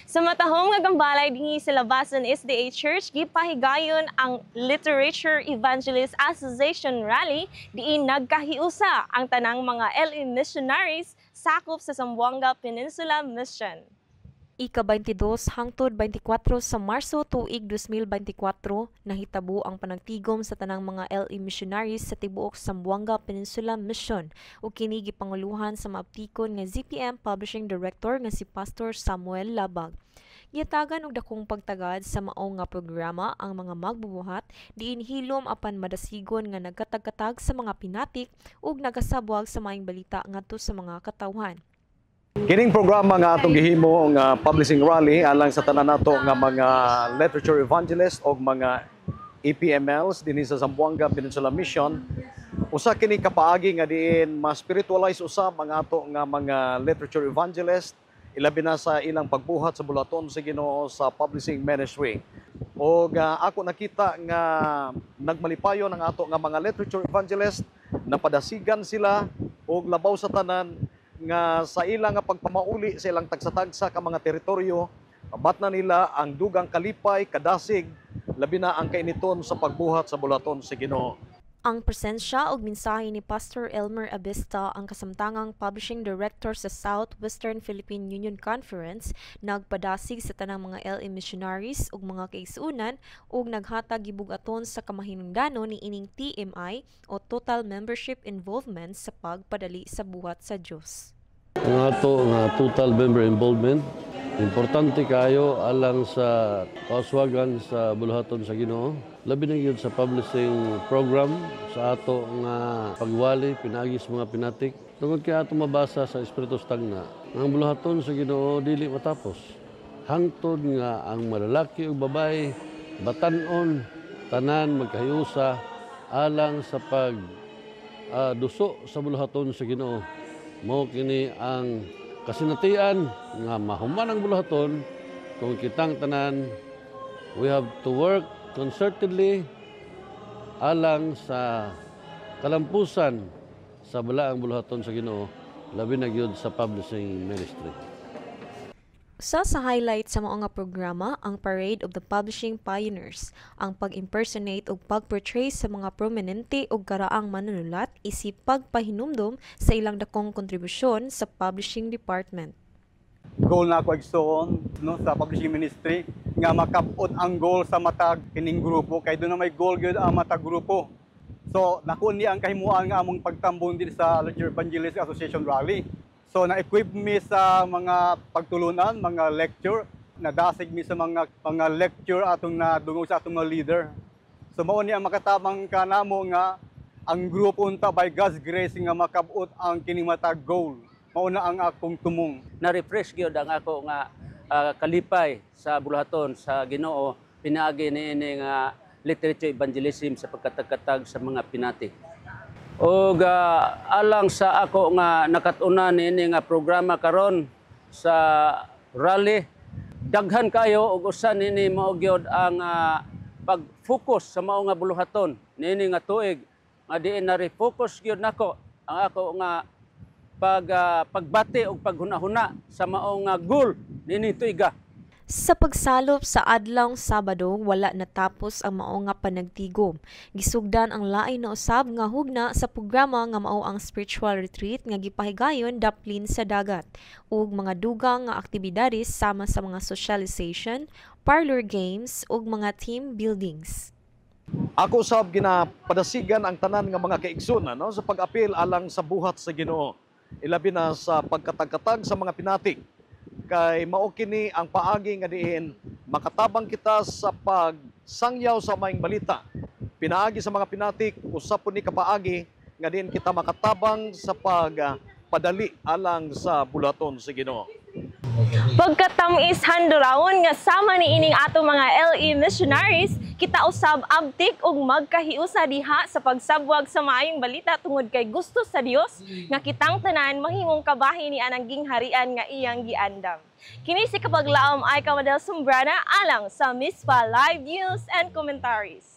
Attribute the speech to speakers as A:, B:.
A: Sa matahong nga gambalay dinhi sa Labasan SDA Church, gipahigayon ang Literature Evangelist Association Rally diin nagkahiusa ang tanang mga LE missionaries sakop sa Zamboanga Peninsula Mission. Ika-22 hangtod 24 sa Marso tuig 2024 nahitabo ang panagtigom sa tanang mga LE missionaries sa tibuok Zamboanga Peninsula Mission ug kini gipanguluhan sa maaptikon nga ZPM Publishing Director nga si Pastor Samuel Labag. Giyatagan og dakong pagtagad sa mao nga programa ang mga magbubuhat diin hilom apan madasigon nga nagkatag-katag sa mga pinatik ug nagasabwag sa maayong balita ngadto sa mga katawhan.
B: Kining programa nga atong gihimo nga publishing rally alang sa tanan nato nga mga literature evangelists o mga EPMLs dinhi sa Zamboanga Peninsula Mission. Usa kini kapaagi nga diin ma-spiritualize usab ang ato nga mga literature evangelists ilabi na sa ilang pagbuhat sa bulaton sa Ginoo sa publishing ministry. O ako nakita nga nagmalipayon ang ato nga mga literature evangelists, napadasigan sila og labaw sa tanan nga sa ilang nga pagpamauli sa ilang tagsa-tagsa ka mga teritoryo, abat na nila ang dugang kalipay, kadasig, labi na ang kainiton sa pagbuhat sa bulaton sa Ginoo.
A: Ang presensya ug mensahe ni Pastor Elmer Abista, ang kasamtangang Publishing Director sa Southwestern Philippine Union Conference, nagpadasig sa tanang mga LE missionaries ug mga kaigsuonan ug naghatag gibugaton sa kamahinungdanon ni ining TMI o Total Membership Involvement sa pagpadali sa buhat sa Dios.
C: Ang ato nga total member involvement importante kayo alang sa kauswagan sa buluhaton sa Ginoo. Labi na yun sa publishing program sa ato nga pagwali, pinagis mga pinatik. Tungod kaya ato mabasa sa Espiritu Stagna, ang buluhaton sa Ginoo dili matapos. Hangtod nga ang malalaki ug babae, batan-on, tanan magkahiusa alang sa duso sa buluhaton sa Ginoo. Mao kini ang kasinatian nga mahuman ang buluhaton kung kitang tanan we have to work concertedly alang sa kalampusan sa balaang buluhaton sa Ginoo labi na gyud sa publishing ministry.
A: Sa highlight sa mao nga programa ang Parade of the Publishing Pioneers, ang pag-impersonate ug pag-portray sa mga prominente ug karaang manunulat isip pagpahinumdom sa ilang dakong kontribusyon sa publishing department.
D: Goal na ako igsoon sa publishing ministry nga makapot ang goal sa matag kining grupo kay doon na may goal gyud ang matag grupo. So nakuha ni ang kahimuan nga among pagtambong din sa Literature Evangelist Association Rally. So na-equip mi sa mga pagtulunan, mga lecture, nadasig mi sa mga lecture atong nadungog sa atong mga leader. So mao ni ang makatabang kanamo nga ang grupo unta by God's grace nga makabot ang kining matag goal. Mao na ang akong tumong.
E: Na-refresh gyud ang ako nga kalipay sa buluhaton sa Ginoo pinaagi niini nga literature evangelism sa pagkatag-katag sa mga pinatik. O alang sa ako nga nakatuna niini nga programa karon sa rally, daghan kayo ug usa nini mao gyud ang pag-focus sa mao nga buluhaton niini nga tuig nga diin na refocus gyud nako ang ako nga pagbati ug paghuna-huna sa mao nga goal niini tuiga.
A: Sa pagsalop sa adlawng Sabado, wala natapos ang mao nga panagtigom. Gisugdan ang lain na usab nga hugna sa programa nga mao ang spiritual retreat nga gipahigayon daplin sa dagat ug mga dugang nga aktibidades sama sa mga socialization, parlor games ug mga team buildings.
B: Ako usab ginapadasigan ang tanan nga mga kaigsuonan sa pag-apil alang sa buhat sa Ginoo. Ilabi na sa pagkatag-katag sa mga pinatik. Kay mao kini ang paagi nga diin makatabang kita sa pagsangyaw sa maayong balita. Pinaagi sa mga pinatik usab po ni kapaagi nga diin kita makatabang sa pagpadali alang sa bulaton sa Ginoo.
A: Pagkatamis handurawon nga sama ni ining ato mga LE missionaries, kita usab abtik ug magkahiusa diha sa pagsabwag sa maayong balita tungod kay gusto sa Dios nga kitang tanan mahimong kabahin ni anang gingharian nga iyang giandam. Kini si kapaglaom ay Kamadel Sumbrana alang sa Mispa Live News and Commentaries.